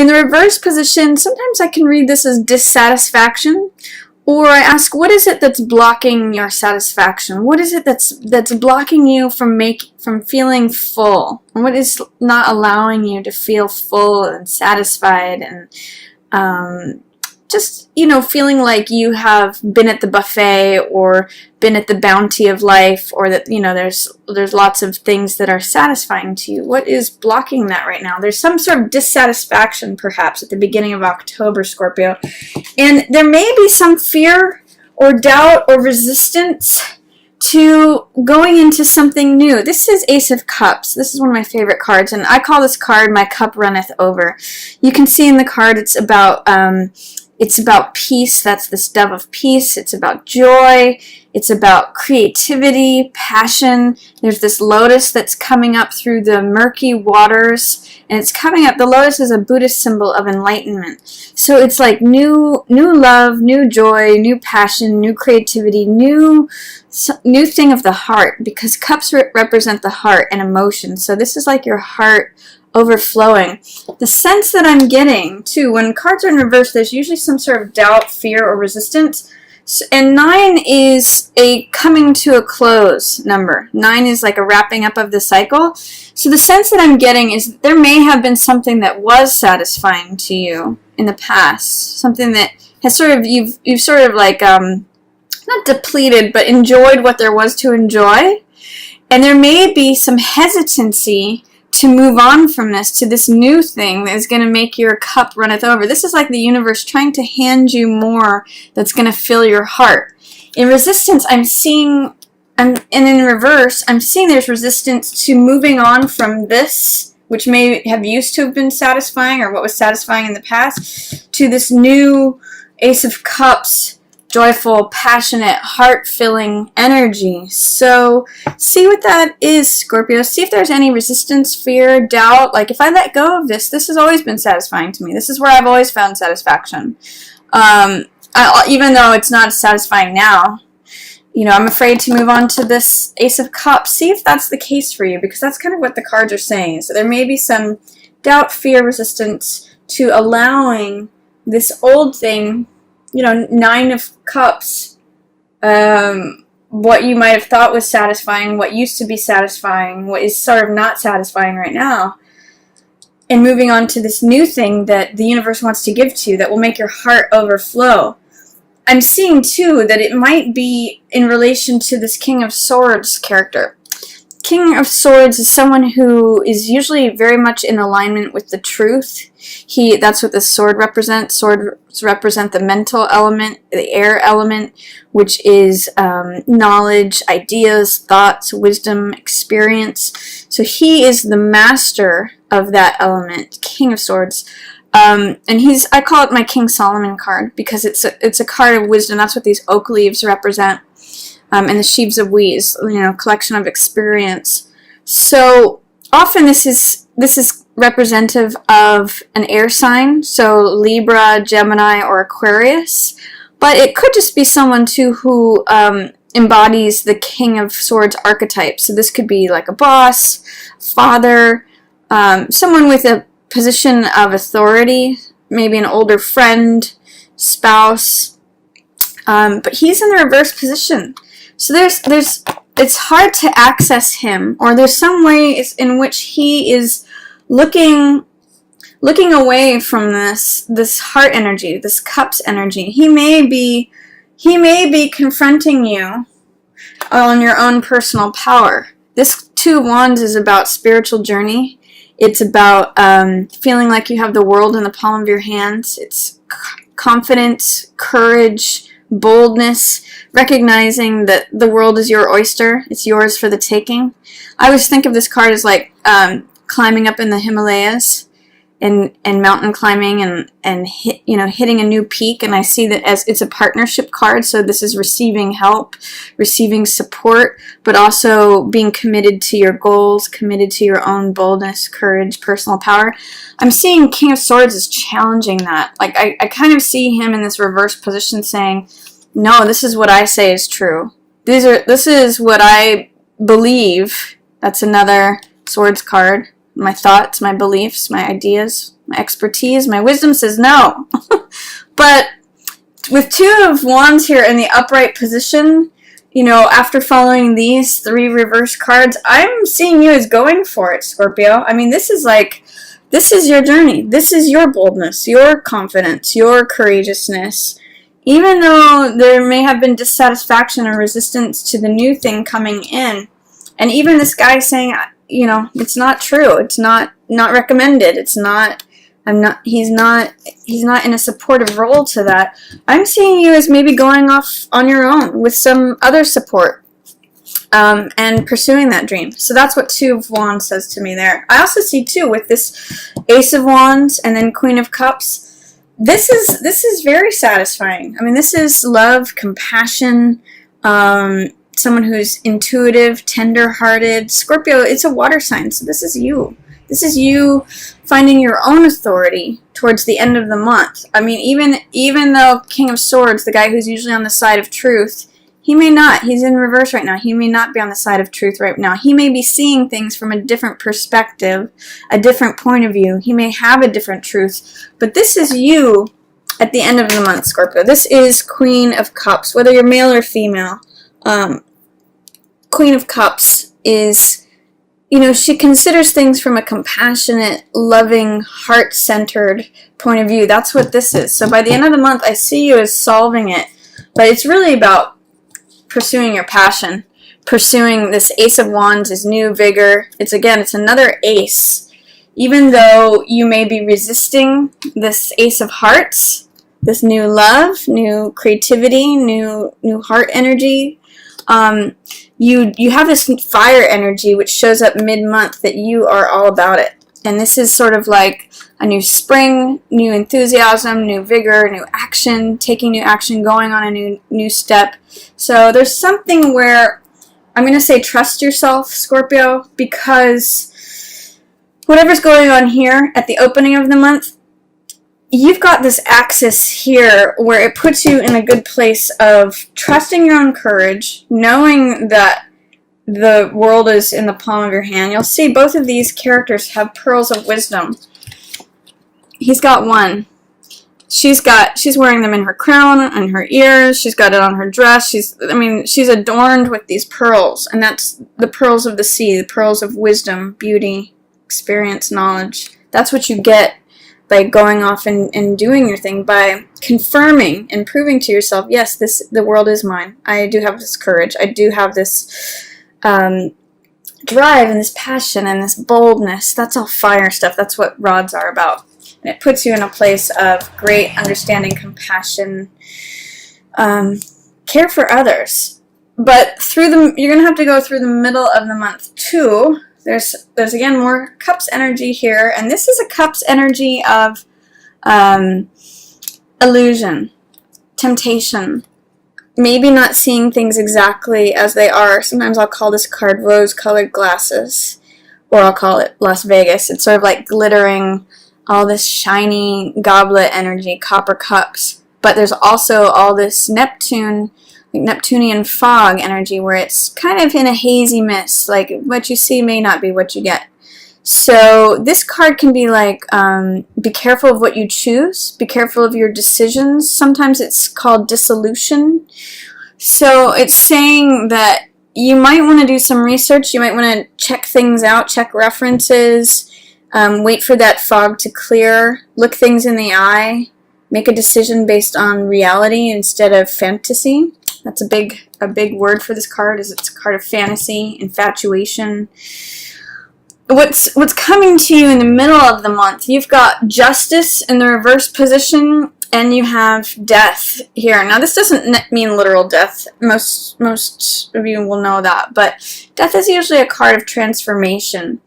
In the reverse position, sometimes I can read this as dissatisfaction, or I ask, what is it that's blocking your satisfaction? What is it that's blocking you from feeling full? And what is not allowing you to feel full and satisfied and just, feeling like you have been at the buffet or been at the bounty of life, or that, there's lots of things that are satisfying to you. What is blocking that right now? There's some sort of dissatisfaction, perhaps, at the beginning of October, Scorpio. And there may be some fear or doubt or resistance to going into something new. This is Ace of Cups. This is one of my favorite cards, and I call this card My Cup Runneth Over. You can see in the card it's about peace. That's this dove of peace. It's about joy. It's about creativity, passion. There's this lotus that's coming up through the murky waters, and it's coming up. The lotus is a Buddhist symbol of enlightenment. So it's like new love, new joy, new passion, new creativity, new thing of the heart, because cups represent the heart and emotion. So this is like your heart overflowing. The sense that I'm getting, too, when cards are in reverse, there's usually some sort of doubt, fear, or resistance. And 9 is a coming to a close number. 9 is like a wrapping up of the cycle. So the sense that I'm getting is there may have been something that was satisfying to you in the past. Something that has sort of, you've sort of like, not depleted, but enjoyed what there was to enjoy. And there may be some hesitancy to move on from this to this new thing that is going to make your cup runneth over. This is like the universe trying to hand you more that's going to fill your heart. In resistance, and in reverse, I'm seeing there's resistance to moving on from this, which may have used to have been satisfying, or what was satisfying in the past, to this new Ace of Cups, joyful, passionate, heart-filling energy. So see what that is, Scorpio. See if there's any resistance, fear, doubt. Like, if I let go of this has always been satisfying to me. This is where I've always found satisfaction. Even though it's not satisfying now, I'm afraid to move on to this Ace of Cups. See if that's the case for you, because that's kind of what the cards are saying. So there may be some doubt, fear, resistance to allowing this old thing, 9 of Cups, what you might have thought was satisfying, what used to be satisfying, what is sort of not satisfying right now, and moving on to this new thing that the universe wants to give to you that will make your heart overflow. I'm seeing, too, that it might be in relation to this King of Swords character. King of Swords is someone who is usually very much in alignment with the truth. That's what the sword represents. Swords represent the mental element, the air element, which is knowledge, ideas, thoughts, wisdom, experience. So he is the master of that element, King of Swords. And I call it my King Solomon card, because it's a card of wisdom. That's what these oak leaves represent. And the sheaves of wheat, collection of experience. So often this is representative of an air sign, so Libra, Gemini, or Aquarius. But it could just be someone, too, who embodies the King of Swords archetype. So this could be like a boss, father, someone with a position of authority, maybe an older friend, spouse. But he's in the reverse position. So it's hard to access him, or there's some way in which he is looking away from this heart energy, this cups energy. He may be confronting you on your own personal power. This 2 of Wands is about spiritual journey. It's about feeling like you have the world in the palm of your hands. It's confidence, courage, boldness, recognizing that the world is your oyster. It's yours for the taking. I always think of this card as like climbing up in the Himalayas and mountain climbing and hitting a new peak. And I see that as it's a partnership card. So this is receiving help, receiving support, but also being committed to your goals, committed to your own boldness, courage, personal power. I'm seeing King of Swords is challenging that. Like I kind of see him in this reverse position saying, no, this is what I say is true. This is what I believe. That's another Swords card. My thoughts, my beliefs, my ideas, my expertise, my wisdom says no. But with 2 of Wands here in the upright position, you know, after following these 3 reverse cards, I'm seeing you as going for it, Scorpio. I mean, this is your journey. This is your boldness, your confidence, your courageousness. Even though there may have been dissatisfaction or resistance to the new thing coming in, and even this guy saying, you know, it's not true, it's not recommended, it's not, he's not in a supportive role to that. I'm seeing you as maybe going off on your own with some other support, and pursuing that dream. So that's what 2 of Wands says to me there. I also see too with this Ace of Wands and then Queen of Cups. This is very satisfying. I mean, this is love, compassion, someone who's intuitive, tender-hearted. Scorpio, it's a water sign, so this is you. This is you finding your own authority towards the end of the month. I mean, even though King of Swords, the guy who's usually on the side of truth, he may not. He's in reverse right now. He may not be on the side of truth right now. He may be seeing things from a different perspective, a different point of view. He may have a different truth. But this is you at the end of the month, Scorpio. This is Queen of Cups, whether you're male or female. Queen of Cups is, you know, she considers things from a compassionate, loving, heart-centered point of view. That's what this is. So by the end of the month, I see you as solving it. But it's really about pursuing your passion. Pursuing this Ace of Wands is new vigor. It's another ace. Even though you may be resisting this Ace of Hearts, this new love, new creativity, new heart energy, you have this fire energy which shows up mid-month that you are all about it. And this is sort of like a new spring, new enthusiasm, new vigor, new action, taking new action, going on a new step. So there's something where I'm going to say trust yourself, Scorpio, because whatever's going on here at the opening of the month, you've got this axis here where it puts you in a good place of trusting your own courage, knowing that the world is in the palm of your hand. You'll see both of these characters have pearls of wisdom. He's got one. She's wearing them in her crown, on her ears. She's got it on her dress. She's adorned with these pearls, and that's the pearls of the sea, the pearls of wisdom, beauty, experience, knowledge. That's what you get by going off and doing your thing, by confirming and proving to yourself, yes, the world is mine. I do have this courage. I do have this drive and this passion and this boldness. That's all fire stuff. That's what rods are about. And it puts you in a place of great understanding, compassion, care for others. But you're going to have to go through the middle of the month too. There's again more Cups energy here, and this is a Cups energy of illusion, temptation, maybe not seeing things exactly as they are. Sometimes I'll call this card rose-colored glasses, or I'll call it Las Vegas. It's sort of like glittering, all this shiny goblet energy, copper cups. But there's also all this Neptunian fog energy where it's kind of in a hazy mist, like what you see may not be what you get. So this card can be like, be careful of what you choose, be careful of your decisions. Sometimes it's called dissolution. So it's saying that you might want to do some research, you might want to check things out, check references, wait for that fog to clear, look things in the eye, make a decision based on reality instead of fantasy. That's a big word for this card, is it's a card of fantasy, infatuation. What's coming to you in the middle of the month? You've got Justice in the reverse position, and you have Death here. Now, this doesn't mean literal death. Most of you will know that, but Death is usually a card of transformation.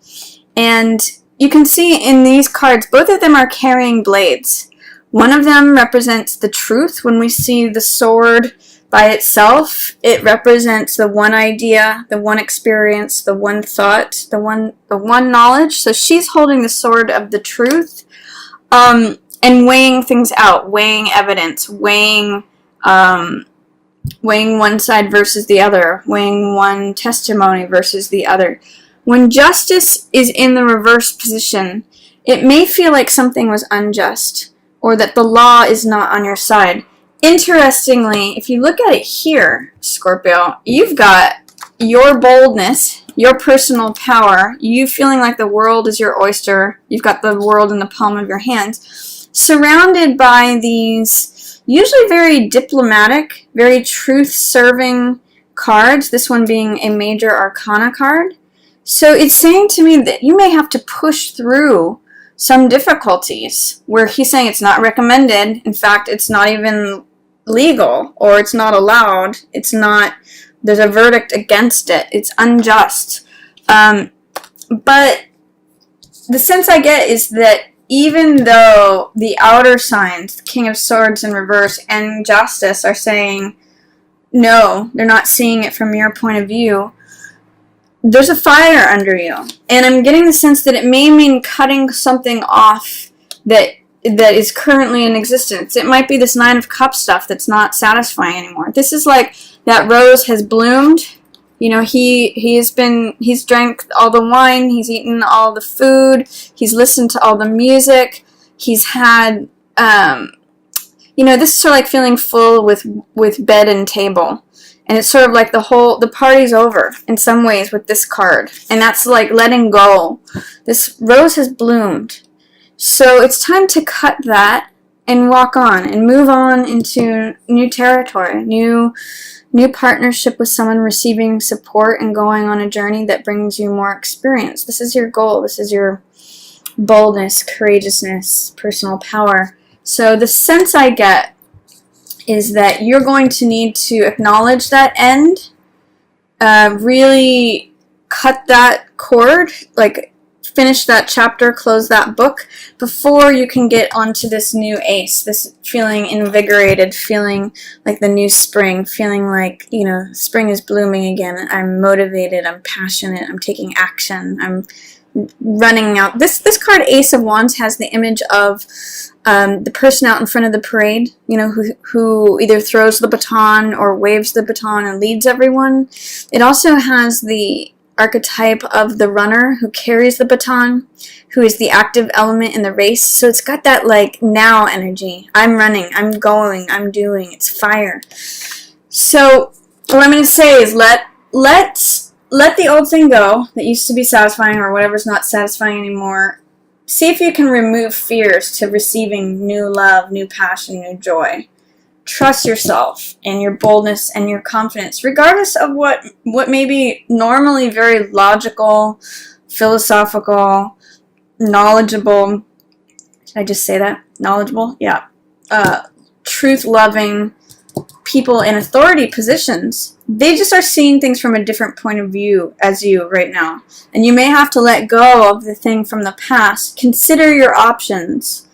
And you can see in these cards, both of them are carrying blades. One of them represents the truth. When we see the sword by itself, it represents the one idea, the one experience, the one thought, the one knowledge. So she's holding the sword of the truth, and weighing things out, weighing evidence, weighing one side versus the other, weighing one testimony versus the other. When Justice is in the reverse position, It may feel like something was unjust, or that the law is not on your side. Interestingly, if you look at it here, Scorpio, you've got your boldness, your personal power, you feeling like the world is your oyster, you've got the world in the palm of your hands, surrounded by these usually very diplomatic, very truth-serving cards, this one being a major arcana card. So it's saying to me that you may have to push through some difficulties where he's saying it's not recommended. In fact, it's not even legal, or it's not allowed. It's not, there's a verdict against it. It's unjust. But the sense I get is that even though the outer signs, the King of Swords in reverse and Justice, are saying, no, they're not seeing it from your point of view, there's a fire under you. And I'm getting the sense that it may mean cutting something off that is currently in existence. It might be this Nine of Cups stuff that's not satisfying anymore. This is like that rose has bloomed. You know, he's drank all the wine, he's eaten all the food, he's listened to all the music, he's had, you know, this is sort of like feeling full with bed and table. And it's sort of like the party's over in some ways with this card. And that's like letting go. This rose has bloomed. So it's time to cut that and walk on and move on into new territory, new partnership with someone, receiving support and going on a journey that brings you more experience. This is your goal. This is your boldness, courageousness, personal power. So the sense I get is that you're going to need to acknowledge that end, really cut that cord, like finish that chapter, close that book, before you can get onto this new ace, this feeling invigorated, feeling like the new spring, feeling like, you know, spring is blooming again. I'm motivated, I'm passionate, I'm taking action, I'm running out. This card, Ace of Wands, has the image of the person out in front of the parade, you know, who either throws the baton or waves the baton and leads everyone. It also has the archetype of the runner who carries the baton, who is the active element in the race. So it's got that like now energy. I'm running, I'm going, I'm doing. It's fire. So what I'm going to say is let the old thing go that used to be satisfying, or whatever's not satisfying anymore. See if you can remove fears to receiving new love, new passion, new joy. Trust yourself and your boldness and your confidence, regardless of what may be normally very logical, philosophical, knowledgeable. Did I just say that? Knowledgeable? Yeah. Truth-loving people in authority positions. They just are seeing things from a different point of view as you right now. And you may have to let go of the thing from the past. Consider your options.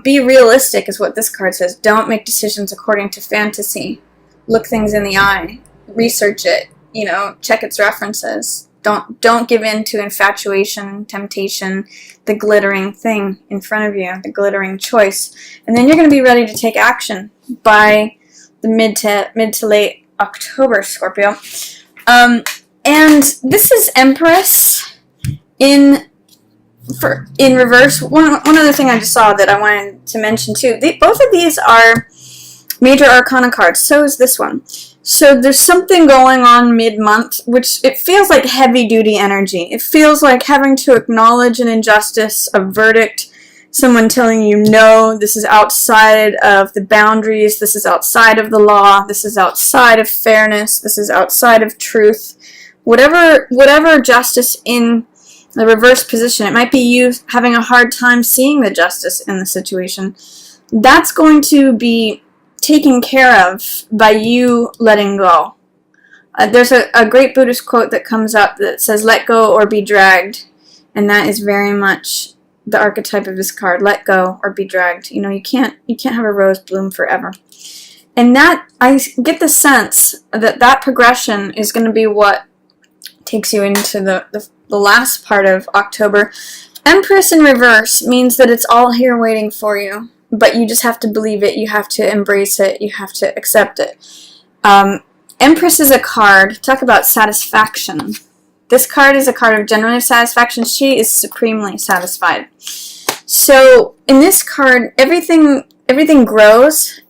Be realistic is what this card says. Don't make decisions according to fantasy. Look things in the eye. Research it. You know, check its references. Don't give in to infatuation, temptation, the glittering thing in front of you, the glittering choice. And then you're going to be ready to take action by the mid to late October, Scorpio. And this is Empress in reverse. One other thing I just saw that I wanted to mention too. Both of these are major arcana cards. So is this one. So there's something going on mid-month, which it feels like heavy-duty energy. It feels like having to acknowledge an injustice, a verdict, someone telling you, no, this is outside of the boundaries, this is outside of the law, this is outside of fairness, this is outside of truth. Whatever justice in the reverse position, it might be you having a hard time seeing the justice in the situation. That's going to be taken care of by you letting go. There's a great Buddhist quote that comes up that says, let go or be dragged. And that is very much the archetype of this card. Let go or be dragged. You know, you can't have a rose bloom forever. And that, I get the sense that progression is going to be what takes you into the last part of October. Empress in reverse means that it's all here waiting for you. But you just have to believe it, you have to embrace it, you have to accept it. Empress is a card, talk about satisfaction. This card is a card of genuine satisfaction. She is supremely satisfied. So in this card, everything grows.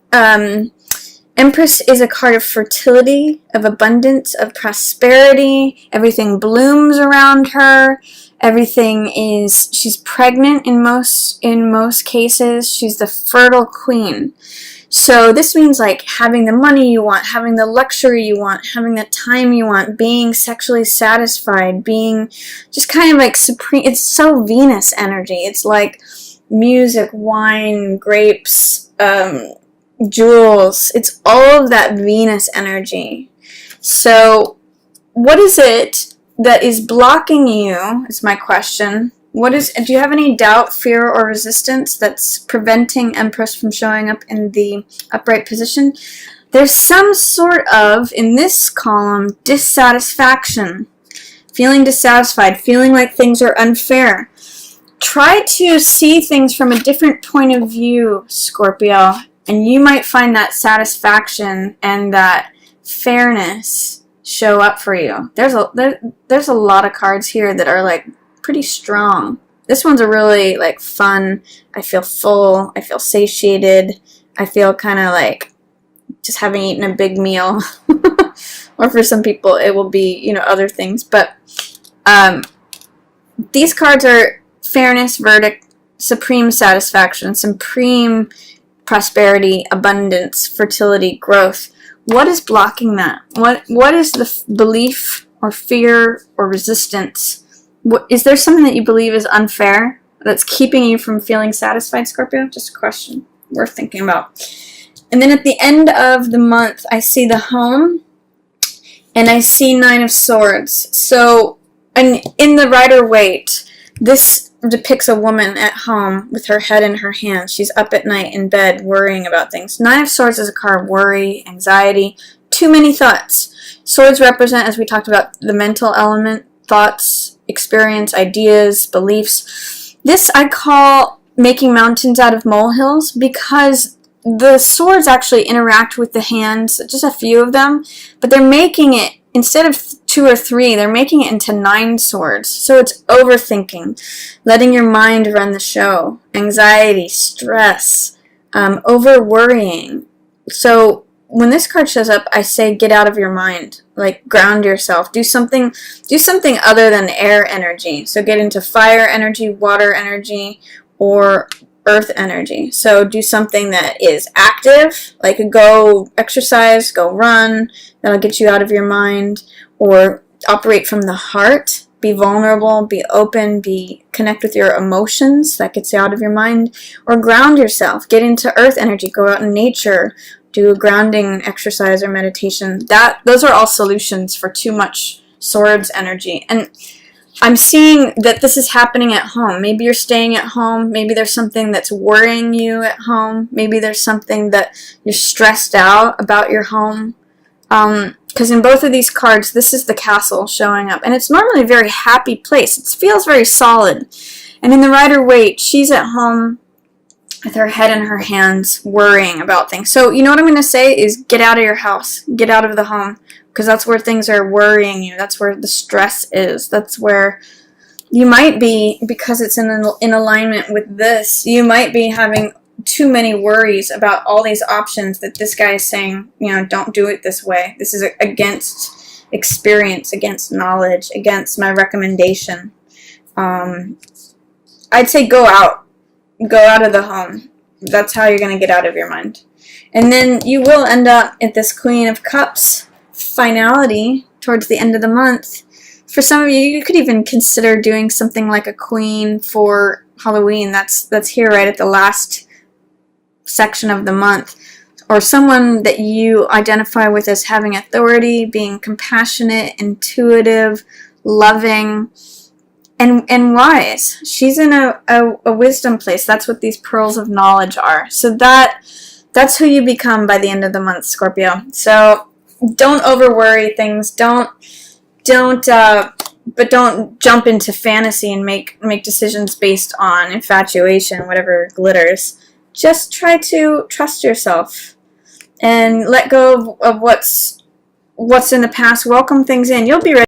Empress is a card of fertility, of abundance, of prosperity. Everything blooms around her. She's pregnant in most cases. She's the fertile queen. So this means like having the money you want, having the luxury you want, having the time you want, being sexually satisfied, being just kind of like supreme. It's so Venus energy. It's like music, wine, grapes, jewels. It's all of that Venus energy. So what is it that is blocking you, is my question. Do you have any doubt, fear, or resistance that's preventing Empress from showing up in the upright position? There's some sort of, in this column, dissatisfaction. Feeling dissatisfied, feeling like things are unfair. Try to see things from a different point of view, Scorpio, and you might find that satisfaction and that fairness show up for you. There's a lot of cards here that are like pretty strong. This one's a really like fun. I feel full. I feel satiated. I feel kind of like just having eaten a big meal. Or for some people it will be, you know, other things. But these cards are fairness, verdict, supreme satisfaction, supreme prosperity, abundance, fertility, growth. What is blocking that? What is the belief or fear or resistance? Is there something that you believe is unfair that's keeping you from feeling satisfied, Scorpio? Just a question worth thinking about. And then at the end of the month, I see the home, and I see 9 of Swords. So, and in the Rider-Waite, this depicts a woman at home with her head in her hands. She's up at night in bed worrying about things. 9 of Swords is a card of worry, anxiety, too many thoughts. Swords represent, as we talked about, the mental element, thoughts, experience, ideas, beliefs. This I call making mountains out of molehills, because the swords actually interact with the hands, just a few of them, but they're making it, instead of 2 or 3, they're making it into 9 swords. So it's overthinking, letting your mind run the show, anxiety, stress, over worrying. So when this card shows up, I say get out of your mind, like ground yourself, do something other than air energy. So get into fire energy, water energy, or earth energy. So do something that is active, like go exercise, go run, that'll get you out of your mind, or operate from the heart, be vulnerable, be open, connect with your emotions, that gets you out of your mind, or ground yourself, get into earth energy, go out in nature, do a grounding exercise or meditation. Those are all solutions for too much swords energy. And I'm seeing that this is happening at home. Maybe you're staying at home. Maybe there's something that's worrying you at home. Maybe there's something that you're stressed out about your home. Because in both of these cards, this is the castle showing up. And it's normally a very happy place. It feels very solid. And in the Rider-Waite, she's at home with her head in her hands, worrying about things. So, you know what I'm going to say is get out of your house. Get out of the home. Because that's where things are worrying you. That's where the stress is. That's where you might be, because it's in alignment with this, you might be having too many worries about all these options that this guy is saying, you know, don't do it this way. This is against experience, against knowledge, against my recommendation. I'd say go out. Go out of the home. That's how you're going to get out of your mind. And then you will end up at this Queen of Cups finality towards the end of the month. For some of you, you could even consider doing something like a queen for Halloween. That's here right at the last section of the month. Or someone that you identify with as having authority, being compassionate, intuitive, loving, and wise. She's in a wisdom place. That's what these pearls of knowledge are. So that's who you become by the end of the month, Scorpio. So don't over worry things. Don't jump into fantasy and make decisions based on infatuation, whatever glitters. Just try to trust yourself and let go of what's in the past. Welcome things in. You'll be ready.